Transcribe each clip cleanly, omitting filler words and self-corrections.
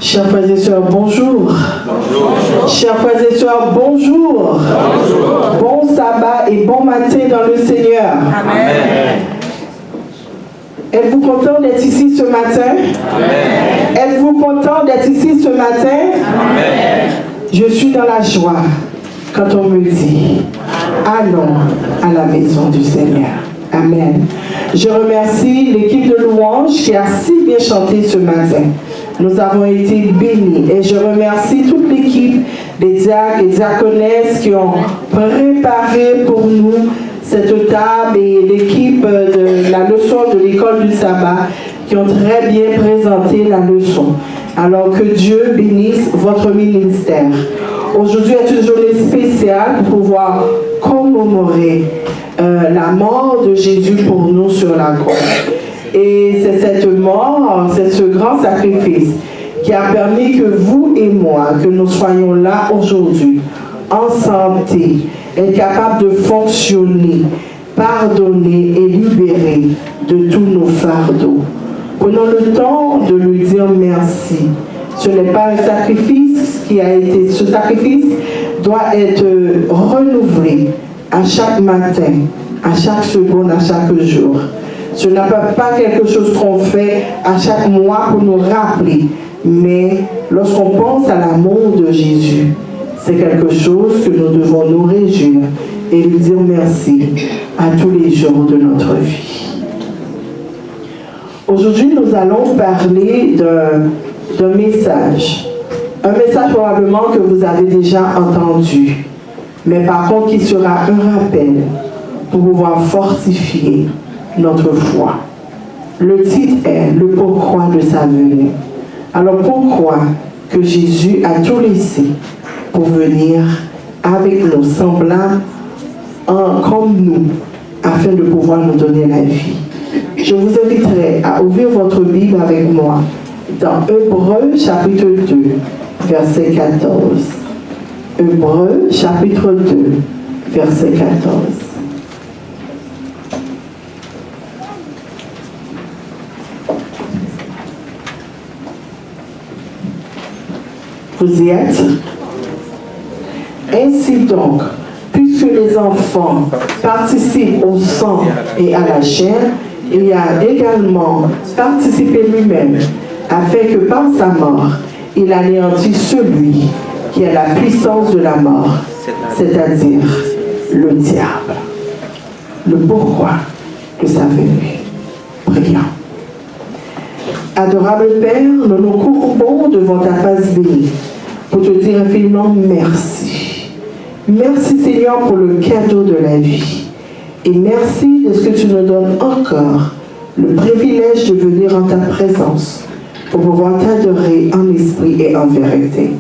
Chers frères et sœurs, bonjour. Bonjour. Chers frères et sœurs, bonjour. Bonjour. Bon sabbat et bon matin dans le Seigneur. Amen. Êtes-vous content d'être ici ce matin? Amen. Êtes-vous content d'être ici ce matin? Amen. Je suis dans la joie quand on me dit allons à la maison du Seigneur. Amen. Je remercie l'équipe de louange qui a si bien chanté ce matin. Nous avons été bénis et je remercie toute l'équipe des diacres et diaconesses qui ont préparé pour nous cette table et l'équipe de la leçon de l'école du sabbat qui ont très bien présenté la leçon. Alors que Dieu bénisse votre ministère. Aujourd'hui est une journée spéciale pour pouvoir commémorer la mort de Jésus pour nous sur la croix. Et c'est cette mort, c'est ce grand sacrifice qui a permis que vous et moi, que nous soyons là aujourd'hui, en santé, être capables de fonctionner, pardonner et libérer de tous nos fardeaux. Prenons le temps de lui dire merci. Ce n'est pas un sacrifice qui a été... Ce sacrifice doit être renouvelé à chaque matin, à chaque seconde, à chaque jour. Ce n'est pas quelque chose qu'on fait à chaque mois pour nous rappeler, mais lorsqu'on pense à l'amour de Jésus, c'est quelque chose que nous devons nous réjouir et lui dire merci à tous les jours de notre vie. Aujourd'hui, nous allons parler d'un message. Un message probablement que vous avez déjà entendu, mais par contre qui sera un rappel pour pouvoir fortifier notre foi. Le titre est « Le pourquoi de sa venue ». Alors pourquoi que Jésus a tout laissé pour venir avec nous, semblables comme nous, afin de pouvoir nous donner la vie. Je vous inviterai à ouvrir votre Bible avec moi dans Hébreux chapitre 2, verset 14. Hébreux chapitre 2, verset 14. Vous y êtes? Ainsi donc, puisque les enfants participent au sang et à la chair, il a également participé lui-même, afin que par sa mort, il anéantisse celui qui a la puissance de la mort, c'est-à-dire le diable. Le pourquoi de sa venue. Prions. Adorable Père, nous nous courbons devant ta face bénie pour te dire infiniment merci. Merci Seigneur pour le cadeau de la vie. Et merci de ce que tu nous donnes encore le privilège de venir en ta présence pour pouvoir t'adorer en esprit et en vérité.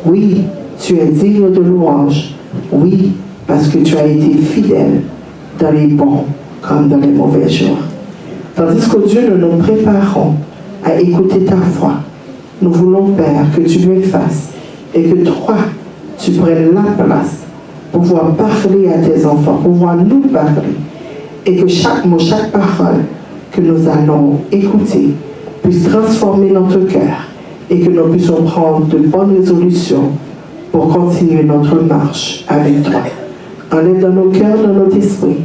Oui, tu es digne de louange. Oui, parce que tu as été fidèle dans les bons comme dans les mauvais jours. Tandis que Dieu, nous nous préparons à écouter ta voix. Nous voulons, Père, que tu lui fasses et que toi, tu prennes la place pour pouvoir parler à tes enfants, pour pouvoir nous parler et que chaque mot, chaque parole que nous allons écouter puisse transformer notre cœur et que nous puissions prendre de bonnes résolutions pour continuer notre marche avec toi. Enlève dans nos cœurs, dans notre esprit,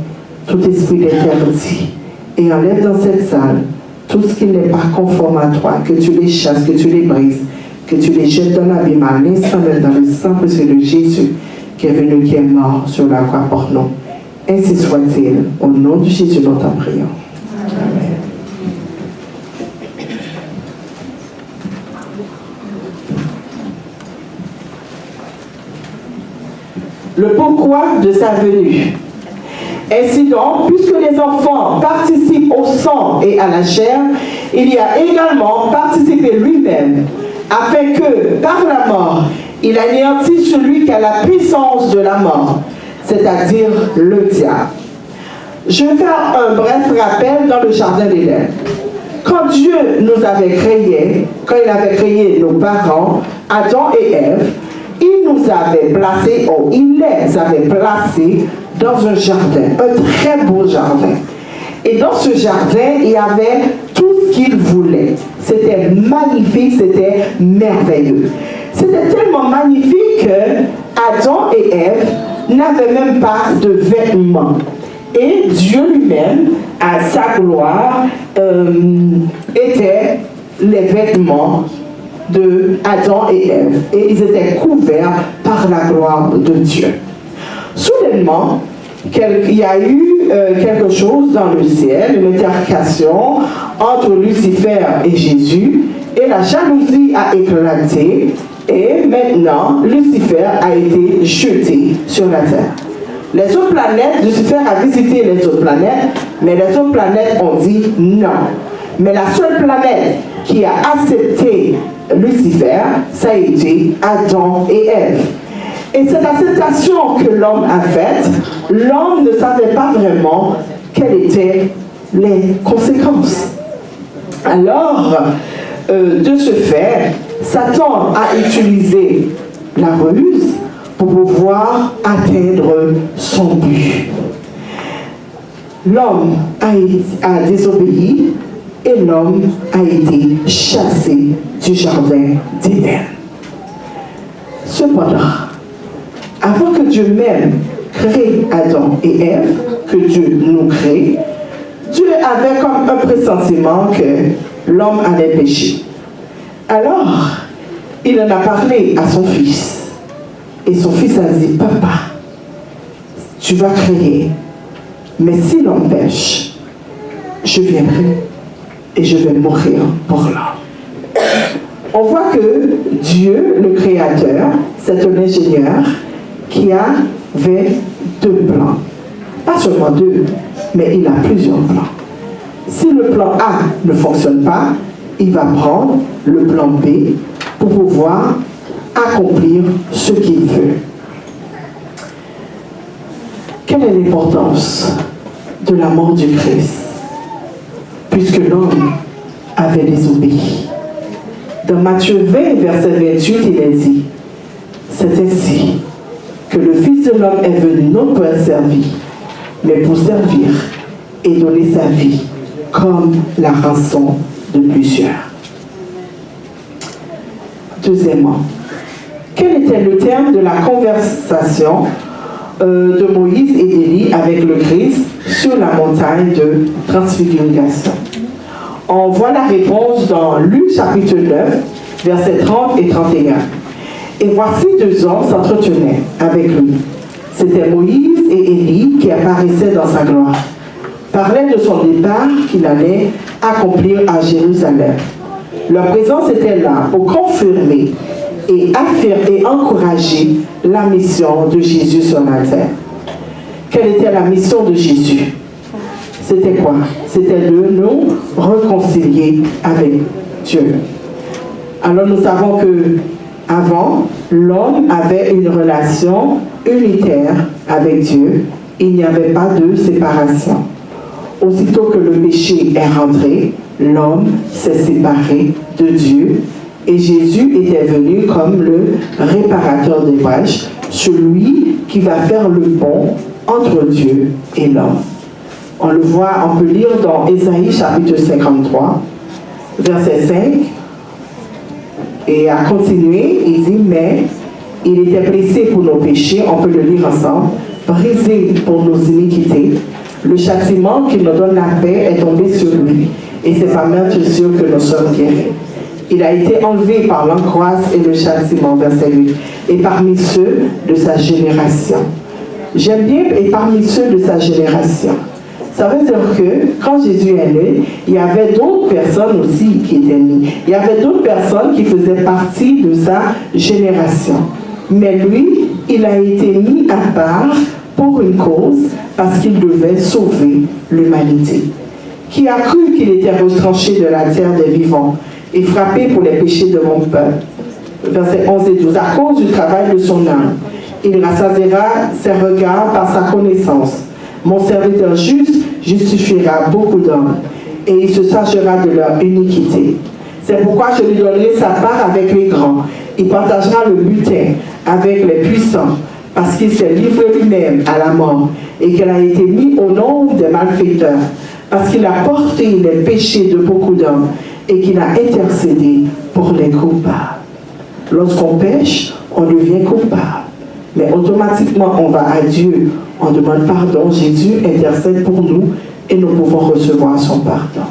tout esprit d'interdit et enlève dans cette salle tout ce qui n'est pas conforme à toi, que tu les chasses, que tu les brises, que tu les jettes dans l'abîme à l'instant même dans le sang précieux de Jésus qui est venu, qui est mort sur la croix pour nous. Ainsi soit-il. Au nom de Jésus, nous t'en prions. Amen. Le pourquoi de sa venue. Ainsi donc, puisque les enfants participent au sang et à la chair, il y a également participé lui-même, afin que, par la mort, il anéantisse celui qui a la puissance de la mort, c'est-à-dire le diable. Je vais faire un bref rappel dans le jardin d'Éden. Quand Dieu nous avait créés, quand il avait créé nos parents, Adam et Ève, il nous avait placés, il les avait placés dans un jardin, un très beau jardin. Et dans ce jardin, il y avait tout ce qu'ils voulaient. c'était magnifique, c'était merveilleux. C'était tellement magnifique que Adam et Ève n'avaient même pas de vêtements. Et Dieu lui-même, à sa gloire, était les vêtements de Adam et Ève. Et ils étaient couverts par la gloire de Dieu. Soudainement, il y a eu quelque chose dans le ciel, une altercation entre Lucifer et Jésus, et la jalousie a éclaté, et maintenant, Lucifer a été jeté sur la terre. Les autres planètes, Lucifer a visité les autres planètes, mais les autres planètes ont dit non. Mais la seule planète qui a accepté Lucifer, ça a été Adam et Ève. Et cette acceptation que l'homme a faite, l'homme ne savait pas vraiment quelles étaient les conséquences. Alors, de ce fait, Satan a utilisé la ruse pour pouvoir atteindre son but. L'homme a désobéi et l'homme a été chassé du jardin d'Éden. Cependant, avant que Dieu même crée Adam et Ève, que Dieu nous crée, Dieu avait comme un pressentiment que l'homme allait pécher. Alors, il en a parlé à son fils. Et son fils a dit, papa, tu vas créer, mais si l'homme pêche, je viendrai et je vais mourir pour l'homme. On voit que Dieu, le Créateur, c'est un ingénieur qui avait 2 plans. Pas seulement 2, mais il a plusieurs plans. Si le plan A ne fonctionne pas, il va prendre le plan B pour pouvoir accomplir ce qu'il veut. Quelle est l'importance de la mort du Christ? Puisque l'homme avait désobéi. Dans Matthieu 20, verset 28, il est dit, c'est ainsi que le Fils de l'homme est venu non pour être servi, mais pour servir et donner sa vie comme la rançon de plusieurs. Deuxièmement, quel était le terme de la conversation de Moïse et d'Élie avec le Christ sur la montagne de transfiguration? On voit la réponse dans Luc chapitre 9, versets 30 et 31. Et voici 2 hommes s'entretenaient avec lui. C'était Moïse et Élie qui apparaissaient dans sa gloire. Parlaient de son départ qu'il allait accomplir à Jérusalem. Leur présence était là pour confirmer et affirmer et encourager la mission de Jésus sur la terre. Quelle était la mission de Jésus? C'était quoi? C'était de nous réconcilier avec Dieu. Alors nous savons que avant, l'homme avait une relation unitaire avec Dieu. Il n'y avait pas de séparation. Aussitôt que le péché est rentré, l'homme s'est séparé de Dieu et Jésus était venu comme le réparateur des brèches, celui qui va faire le pont entre Dieu et l'homme. On le voit, on peut lire dans Ésaïe chapitre 53, verset 5, et à continuer, il dit, mais il était blessé pour nos péchés, on peut le lire ensemble, brisé pour nos iniquités, le châtiment qui nous donne la paix est tombé sur lui, et c'est par meurtrissure que nous sommes guéris. Il a été enlevé par l'angoisse et le châtiment, verset 8, et parmi ceux de sa génération. J'aime bien, et parmi ceux de sa génération. Ça veut dire que quand Jésus est né, il y avait d'autres personnes aussi qui étaient nées. Il y avait d'autres personnes qui faisaient partie de sa génération. Mais lui, il a été mis à part pour une cause, parce qu'il devait sauver l'humanité. Qui a cru qu'il était retranché de la terre des vivants et frappé pour les péchés de mon peuple. Versets 11 et 12. À cause du travail de son âme, il rassasiera ses regards par sa connaissance. Mon serviteur juste justifiera beaucoup d'hommes, et il se chargera de leur iniquité. C'est pourquoi je lui donnerai sa part avec les grands. Il partagera le butin avec les puissants, parce qu'il s'est livré lui-même à la mort, et qu'il a été mis au nombre des malfaiteurs, parce qu'il a porté les péchés de beaucoup d'hommes, et qu'il a intercédé pour les coupables. Lorsqu'on pêche, on devient coupable. Mais automatiquement, on va à Dieu, on demande pardon, Jésus intercède pour nous et nous pouvons recevoir son pardon.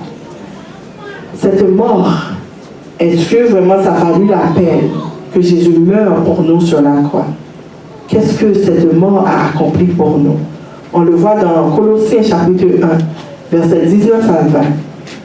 Cette mort, est-ce que vraiment ça a valu la peine que Jésus meure pour nous sur la croix? Qu'est-ce que cette mort a accompli pour nous? On le voit dans Colossiens chapitre 1, versets 19 à 20.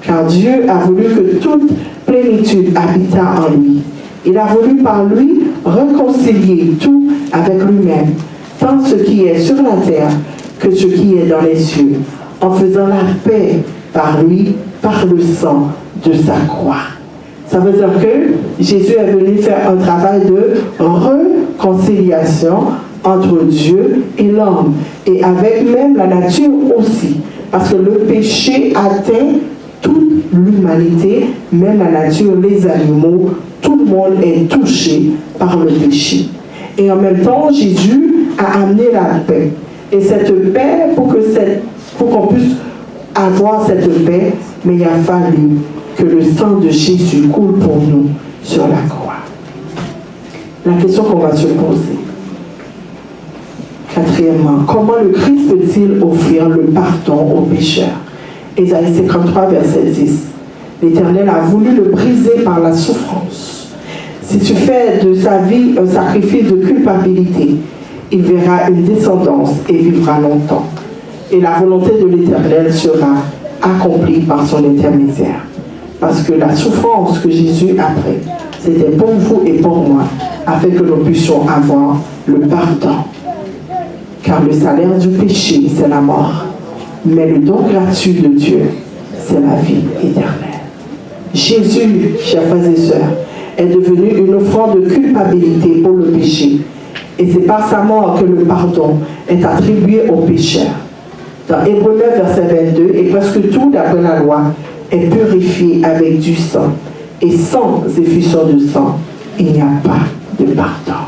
Car Dieu a voulu que toute plénitude habitât en lui. Il a voulu par lui réconcilier tout avec lui-même, tant ce qui est sur la terre que ce qui est dans les cieux, en faisant la paix par lui, par le sang de sa croix. Ça veut dire que Jésus est venu faire un travail de réconciliation entre Dieu et l'homme, et avec même la nature aussi, parce que le péché atteint toute l'humanité, même la nature, les animaux, tout le monde est touché par le péché. Et en même temps, Jésus a amené la paix. Et cette paix, pour qu'on puisse avoir cette paix, mais il a fallu que le sang de Jésus coule pour nous sur la croix. La question qu'on va se poser. Quatrièmement, comment le Christ peut-il offrir le pardon aux pécheurs? Ésaïe 53, verset 10. L'Éternel a voulu le briser par la souffrance. Si tu fais de sa vie un sacrifice de culpabilité, il verra une descendance et vivra longtemps. Et la volonté de l'Éternel sera accomplie par son intermédiaire. Parce que la souffrance que Jésus a prise, c'était pour vous et pour moi, afin que nous puissions avoir le pardon. Car le salaire du péché, c'est la mort. Mais le don gratuit de Dieu, c'est la vie éternelle. Jésus, chers frères et sœurs, est devenu une offrande de culpabilité pour le péché. Et c'est par sa mort que le pardon est attribué aux pécheurs. Dans Hébreux 9, verset 22, et presque tout, d'après la loi, est purifié avec du sang. Et sans effusion de sang, il n'y a pas de pardon.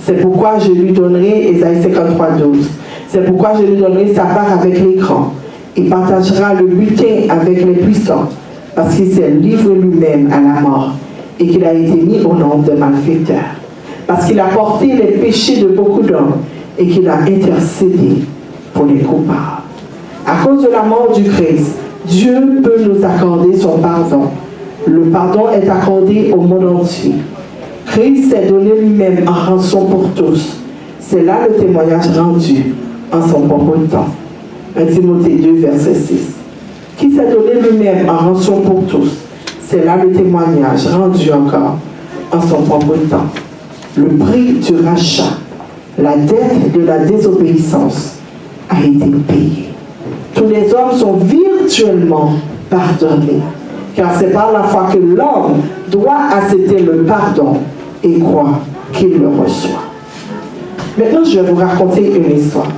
C'est pourquoi je lui donnerai, Ésaïe 53, 12, c'est pourquoi je lui donnerai sa part avec les grands. Il partagera le butin avec les puissants, parce qu'il s'est livré lui-même à la mort, et qu'il a été mis au nombre des malfaiteurs. Parce qu'il a porté les péchés de beaucoup d'hommes, et qu'il a intercédé pour les coupables. À cause de la mort du Christ, Dieu peut nous accorder son pardon. Le pardon est accordé au monde entier. Christ s'est donné lui-même en rançon pour tous. C'est là le témoignage rendu en son propre temps. 1 Timothée 2, verset 6. Qui s'est donné lui-même en rançon pour tous. C'est là le témoignage rendu encore en son propre temps. Le prix du rachat, la dette de la désobéissance a été payée. Tous les hommes sont virtuellement pardonnés, car c'est par la foi que l'homme doit accepter le pardon et croire qu'il le reçoit. Maintenant, je vais vous raconter une histoire.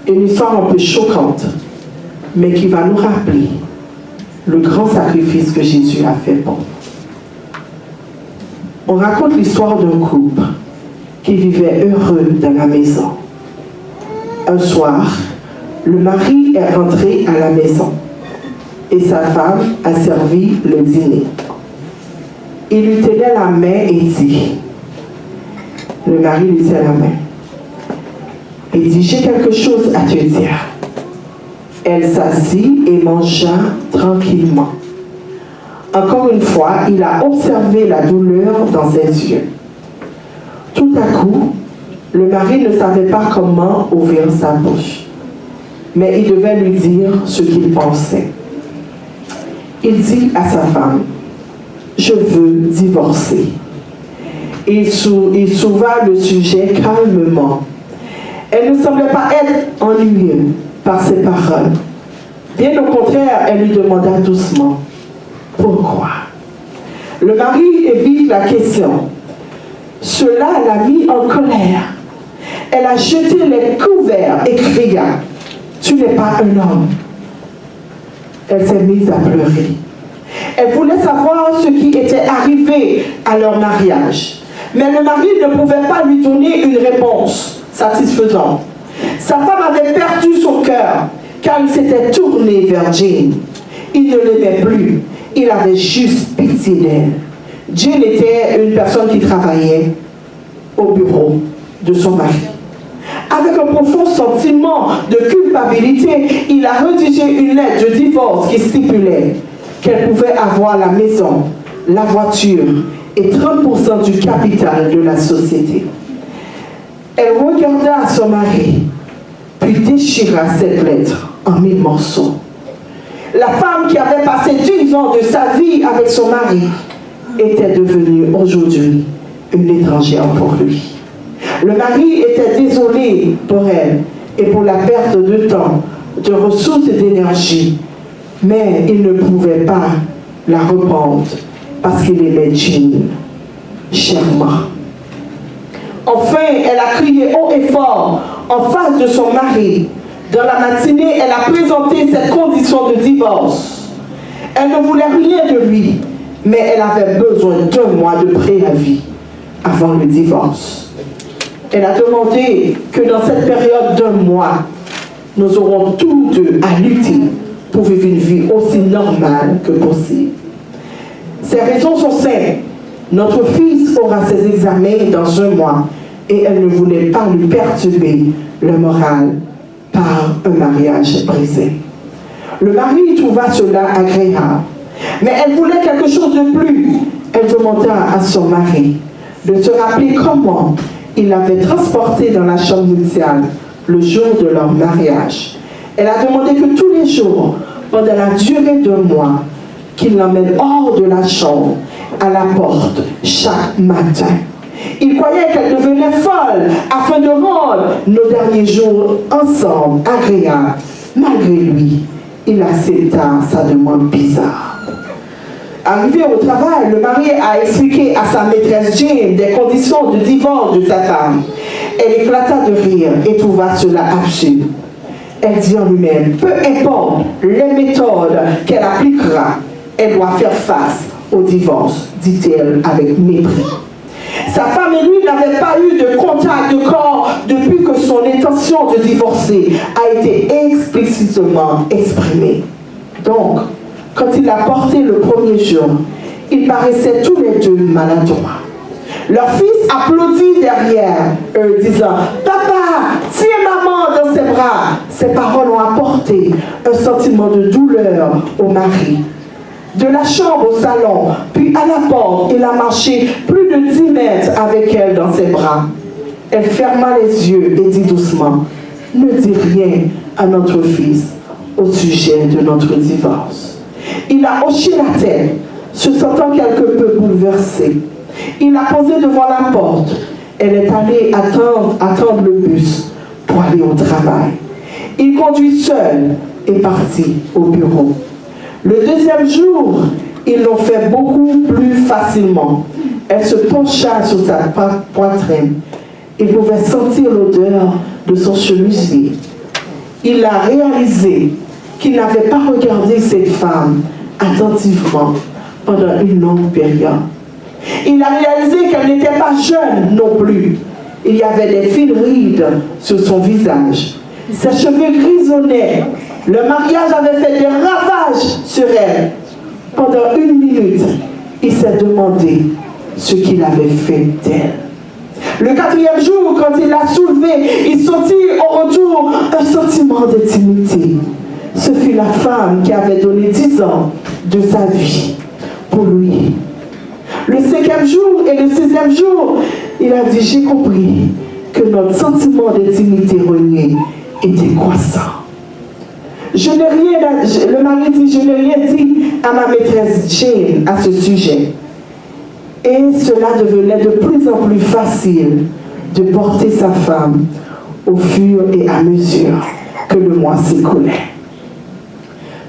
Une histoire un peu choquante, mais qui va nous rappeler le grand sacrifice que Jésus a fait pour nous. On raconte l'histoire d'un couple qui vivait heureux dans la maison. Un soir, le mari est rentré à la maison et sa femme a servi le dîner. Il lui tenait la main et dit, le mari lui tient la main, et dit, j'ai quelque chose à te dire. Elle s'assit et mangea tranquillement. Encore une fois, il a observé la douleur dans ses yeux. Tout à coup, le mari ne savait pas comment ouvrir sa bouche, mais il devait lui dire ce qu'il pensait. Il dit à sa femme, je veux divorcer. Il souleva le sujet calmement. Elle ne semblait pas être ennuyée par ses paroles. Bien au contraire, elle lui demanda doucement, pourquoi? Le mari évite la question. Cela l'a mis en colère. Elle a jeté les couverts et cria, tu n'es pas un homme. Elle s'est mise à pleurer. Elle voulait savoir ce qui était arrivé à leur mariage. Mais le mari ne pouvait pas lui donner une réponse satisfaisante. Sa femme avait perdu son cœur car il s'était tourné vers Jane. Il ne l'aimait plus il avait juste pitié d'elle. Jane était une personne qui travaillait au bureau de son mari. Avec un profond sentiment de culpabilité, il a rédigé une lettre de divorce qui stipulait qu'elle pouvait avoir la maison, la voiture et 30% du capital de la société. Elle regarda son mari, puis déchira cette lettre en 1000 morceaux. La femme qui avait passé 10 ans de sa vie avec son mari était devenue aujourd'hui une étrangère pour lui. Le mari était désolé pour elle et pour la perte de temps, de ressources et d'énergie, mais il ne pouvait pas la reprendre parce qu'il aimait Jane chèrement. Enfin, elle a crié haut et fort en face de son mari. Dans la matinée, elle a présenté cette condition de divorce. Elle ne voulait rien de lui, mais elle avait besoin d'1 mois de préavis avant le divorce. Elle a demandé que dans cette période d'1 mois, nous aurons tous deux à lutter pour vivre une vie aussi normale que possible. Ces raisons sont simples. Notre fils aura ses examens dans 1 mois et elle ne voulait pas lui perturber le moral par un mariage brisé. Le mari trouva cela agréable, mais elle voulait quelque chose de plus. Elle demanda à son mari de se rappeler comment il l'avait transporté dans la chambre nuptiale le jour de leur mariage. Elle a demandé que tous les jours, pendant la durée d'1 mois, qu'il l'emmène hors de la chambre, à la porte, chaque matin. Il croyait qu'elle devenait folle afin de rendre nos derniers jours ensemble agréables. Malgré lui, il accepta sa demande bizarre. Arrivé au travail, le mari a expliqué à sa maîtresse Jane des conditions de divorce de sa femme. Elle éclata de rire et trouva cela absurde. Elle dit en lui-même, peu importe les méthodes qu'elle appliquera, elle doit faire face au divorce, dit-elle avec mépris. Sa femme et lui n'avaient pas eu de contact de corps depuis que son intention de divorcer a été explicitement exprimée. Donc, quand il l'a porté le premier jour, ils paraissaient tous les deux maladroits. Leur fils applaudit derrière eux, disant « Papa, tiens maman dans ses bras !» Ces paroles ont apporté un sentiment de douleur au mari. De la chambre au salon, puis à la porte, il a marché plus de 10 mètres avec elle dans ses bras. Elle ferma les yeux et dit doucement « Ne dis rien à notre fils au sujet de notre divorce. » Il a hoché la tête, se sentant quelque peu bouleversé. Il l'a posée devant la porte. Elle est allée attendre le bus pour aller au travail. Il conduit seul et parti au bureau. Le deuxième jour, ils l'ont fait beaucoup plus facilement. Elle se pencha sur sa poitrine. Il pouvait sentir l'odeur de son chemisier. Il a réalisé qu'il n'avait pas regardé cette femme attentivement pendant une longue période. Il a réalisé qu'elle n'était pas jeune non plus. Il y avait des fils rides sur son visage. Ses cheveux grisonnaient. Le mariage avait fait des ravages sur elle. Pendant 1 minute, il s'est demandé ce qu'il avait fait d'elle. Le 4e jour, quand il l'a soulevée, il sentit au retour un sentiment d'intimité. Ce fut la femme qui avait donné 10 ans de sa vie pour lui. Le 5e jour et le 6e jour, il a dit « J'ai compris que notre sentiment d'intimité renié était croissant. » Le mari dit « Je n'ai rien dit à ma maîtresse Jane à ce sujet. » Et cela devenait de plus en plus facile de porter sa femme au fur et à mesure que le mois s'écoulait.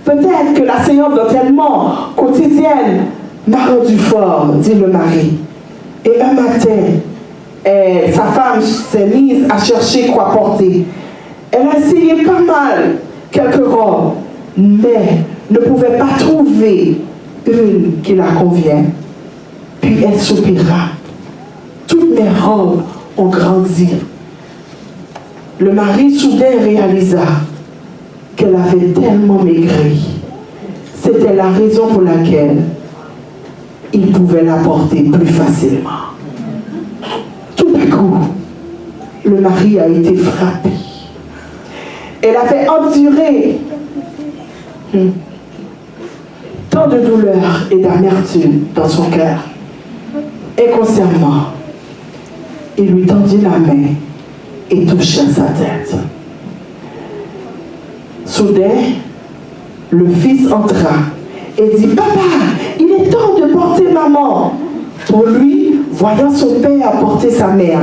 Peut-être que la séance d'entraînement quotidienne m'a rendu fort, dit le mari. Et un matin, sa femme s'est mise à chercher quoi porter. Elle a essayé pas mal quelques robes, mais ne pouvait pas trouver une qui la convient. Puis elle soupira. Toutes mes robes ont grandi. Le mari soudain réalisa qu'elle avait tellement maigri. Ses c'était la raison pour laquelle il pouvait la porter plus facilement. Tout d'un coup, le mari a été frappé. Elle avait enduré tant de douleur et d'amertume dans son cœur. Inconsciemment, il lui tendit la main et toucha sa tête. Soudain, le fils entra et dit « Papa, il est temps de porter maman !» Pour lui, voyant son père porter sa mère,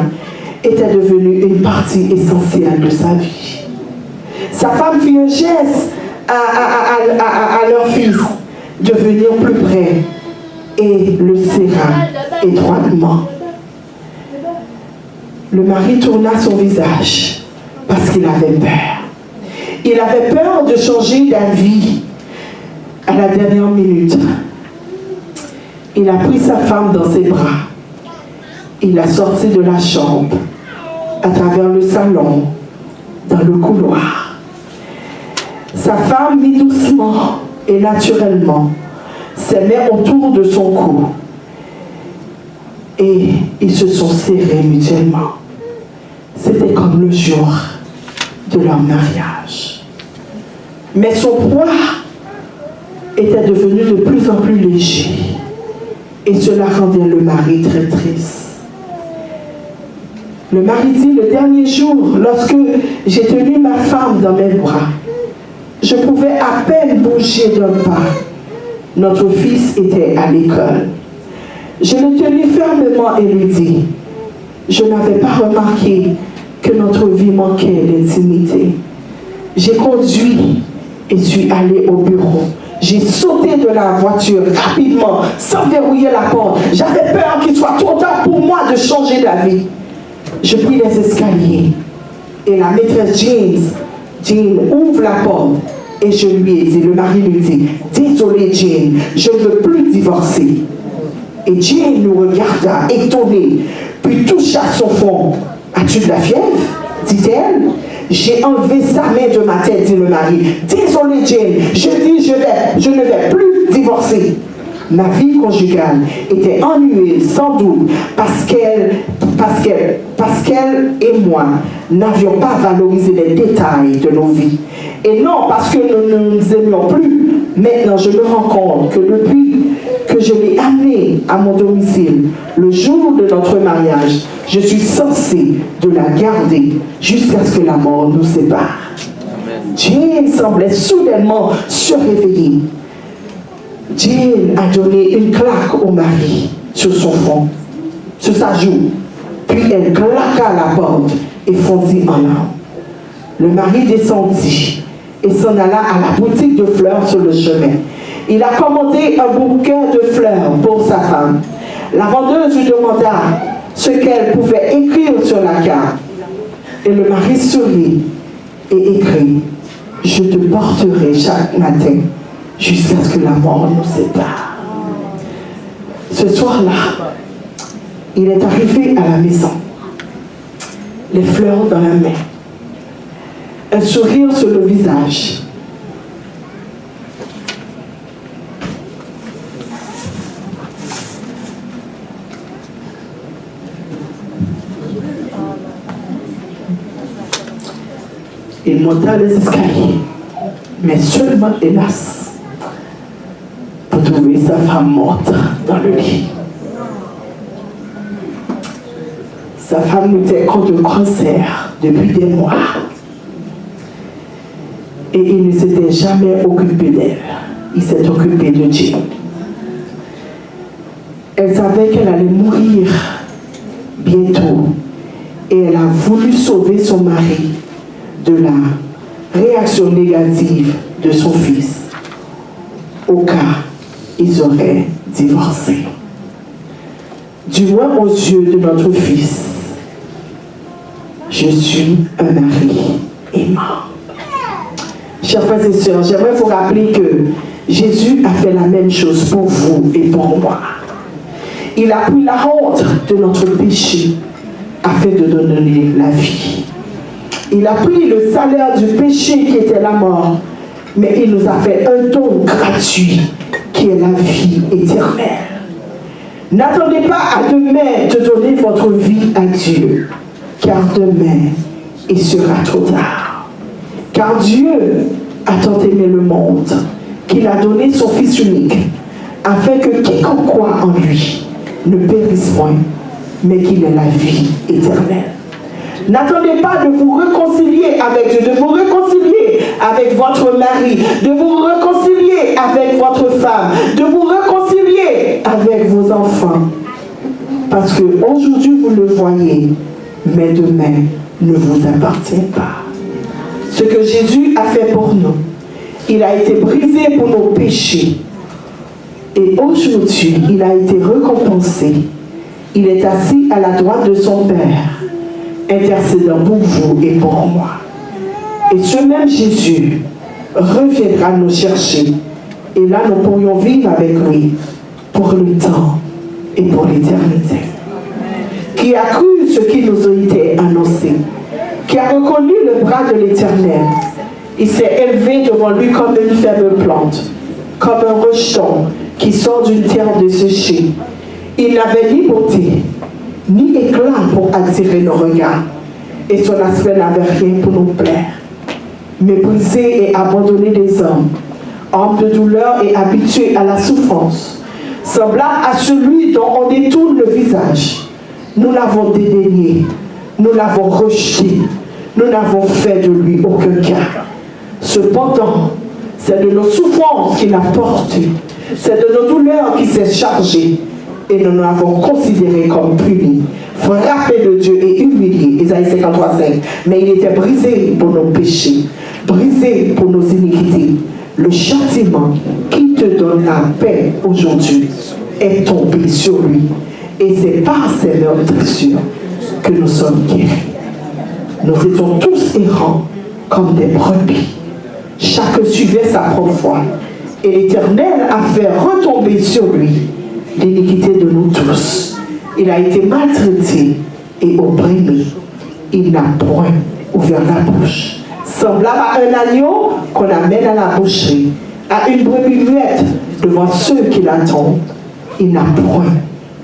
était devenu une partie essentielle de sa vie. Sa femme fit un geste à leur fils de venir plus près et le serra étroitement. Le mari tourna son visage parce qu'il avait peur. Il avait peur de changer d'avis à la dernière minute. Il a pris sa femme dans ses bras. Il l'a sortie de la chambre, à travers le salon, dans le couloir. Sa femme mit doucement et naturellement ses mains autour de son cou. Et ils se sont serrés mutuellement. C'était comme le jour de leur mariage. Mais son poids était devenu de plus en plus léger. Et cela rendait le mari très triste. Le mari dit, le dernier jour, lorsque j'ai tenu ma femme dans mes bras, je pouvais à peine bouger d'un pas. Notre fils était à l'école. Je le tenais fermement et lui dis, je n'avais pas remarqué que notre vie manquait d'intimité. J'ai conduit et suis allé au bureau. J'ai sauté de la voiture rapidement, sans verrouiller la porte. J'avais peur qu'il soit trop tard pour moi de changer d'avis. Je pris les escaliers et la maîtresse Jean ouvre la porte et je lui ai dit, le mari lui dit, désolé Jean, je ne veux plus divorcer. Et Jean nous regarda étonné, puis toucha son front. As-tu de la fièvre? Dit-elle. J'ai enlevé sa main de ma tête, dit le mari. Désolé Jane, je ne vais plus divorcer. Ma vie conjugale était ennuyée sans doute parce qu'elle et moi n'avions pas valorisé les détails de nos vies. Et non parce que nous ne nous aimions plus. Maintenant, je me rends compte que depuis que je l'ai amenée à mon domicile, le jour de notre mariage, je suis censée de la garder jusqu'à ce que la mort nous sépare. Jane semblait soudainement se réveiller. Jane a donné une claque au mari sur son front, sur sa joue. Puis elle claqua la porte et fondit en larmes. Le mari descendit et s'en alla à la boutique de fleurs sur le chemin. Il a commandé un bouquet de fleurs pour sa femme. La vendeuse lui demanda ce qu'elle pouvait écrire sur la carte. Et le mari sourit et écrit « Je te porterai chaque matin jusqu'à ce que la mort nous sépare. » Ce soir-là, il est arrivé à la maison, les fleurs dans la main, un sourire sur le visage. Il monta les escaliers, mais seulement, hélas, pour trouver sa femme morte dans le lit. Sa femme luttait contre le cancer depuis des mois. Et il ne s'était jamais occupé d'elle. Il s'est occupé de Dieu. Elle savait qu'elle allait mourir bientôt. Et elle a voulu sauver son mari de la réaction négative de son fils. Au cas, ils auraient divorcé. Du moins aux yeux de notre fils, je suis un mari aimant. Chers frères et sœurs, j'aimerais vous rappeler que Jésus a fait la même chose pour vous et pour moi. Il a pris la honte de notre péché afin de nous donner la vie. Il a pris le salaire du péché qui était la mort. mais il nous a fait un don gratuit qui est la vie éternelle. N'attendez pas à demain de donner votre vie à Dieu, car demain, il sera trop tard. Car Dieu a tant aimé le monde qu'il a donné son Fils unique, afin que quiconque croit en lui ne périsse point, mais qu'il ait la vie éternelle. N'attendez pas de vous réconcilier avec Dieu, de vous réconcilier avec votre mari, de vous réconcilier avec votre femme, de vous réconcilier avec vos enfants. Parce qu'aujourd'hui vous le voyez, mais demain ne vous appartient pas. Ce que Jésus a fait pour nous, il a été brisé pour nos péchés. Et aujourd'hui, il a été récompensé. Il est assis à la droite de son Père, intercédant pour vous et pour moi. Et ce même Jésus reviendra nous chercher. Et là, nous pourrions vivre avec lui pour le temps et pour l'éternité. Qui a cru ce qui nous a été annoncé, qui a reconnu le bras de l'Éternel. Il s'est élevé devant lui comme une faible plante, comme un rejeton qui sort d'une terre desséchée. Il n'avait ni beauté, ni éclat pour attirer nos regards, et son aspect n'avait rien pour nous plaire. Méprisé et abandonné des hommes, homme de douleur et habitué à la souffrance, semblable à celui dont on détourne le visage, nous l'avons dédaigné, nous l'avons rejeté, nous n'avons fait de lui aucun cas. Cependant, c'est de nos souffrances qu'il a porté, c'est de nos douleurs qu'il s'est chargé, et nous l'avons considéré comme puni, frappé de Dieu et humilié. Isaïe 53:5. Mais il était brisé pour nos péchés, brisé pour nos iniquités. Le châtiment qui te donne la paix aujourd'hui est tombé sur lui. Et c'est par ses meurtrissures que nous sommes guéris. Nous étions tous errants comme des brebis. Chacun suivait sa propre voie. Et l'Éternel a fait retomber sur lui l'iniquité de nous tous. Il a été maltraité et opprimé. Il n'a point ouvert la bouche. Semblable à un agneau qu'on amène à la boucherie, à une brebis muette devant ceux qui l'attendent. Il n'a point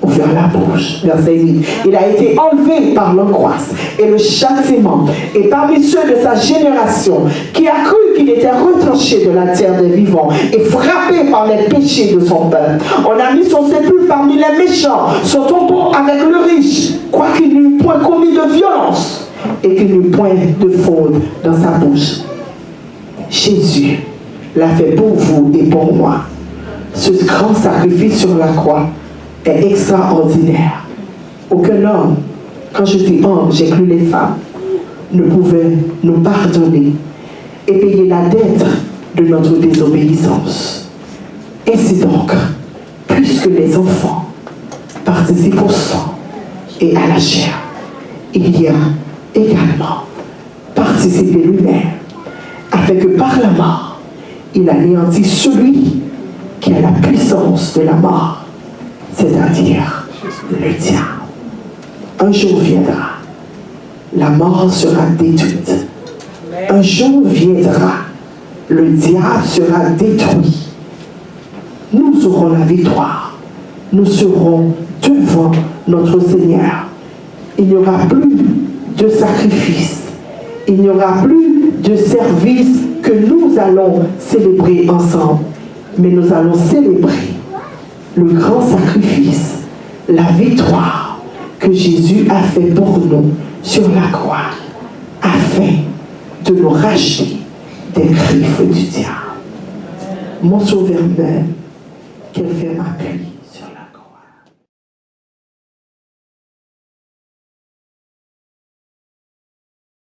ouvert la bouche. Verset 8. Il a été enlevé par l'angoisse et le châtiment, et parmi ceux de sa génération qui a cru qu'il était retranché de la terre des vivants et frappé par les péchés de son peuple. On a mis son sépulcre parmi les méchants, son tombeau avec le riche, quoiqu'il n'eût point commis de violence et qu'il n'eût point de faute dans sa bouche. Jésus l'a fait pour vous et pour moi. Ce grand sacrifice sur la croix est extraordinaire. Aucun homme, quand je dis homme, j'inclus les femmes, ne pouvait nous pardonner et payer la dette de notre désobéissance. Ainsi donc, puisque les enfants participent au sang et à la chair, il y a également participé lui-même, afin que par la mort, il anéantisse celui qui a la puissance de la mort, c'est-à-dire le diable. Un jour viendra, la mort sera détruite. Un jour viendra, le diable sera détruit. Nous aurons la victoire. Nous serons devant notre Seigneur. Il n'y aura plus de sacrifice. Il n'y aura plus de service que nous allons célébrer ensemble. Mais nous allons célébrer le grand sacrifice, la victoire que Jésus a fait pour nous sur la croix, afin de nous racheter des griffes du diable. Mon sauveur même, qu'elle fait appui.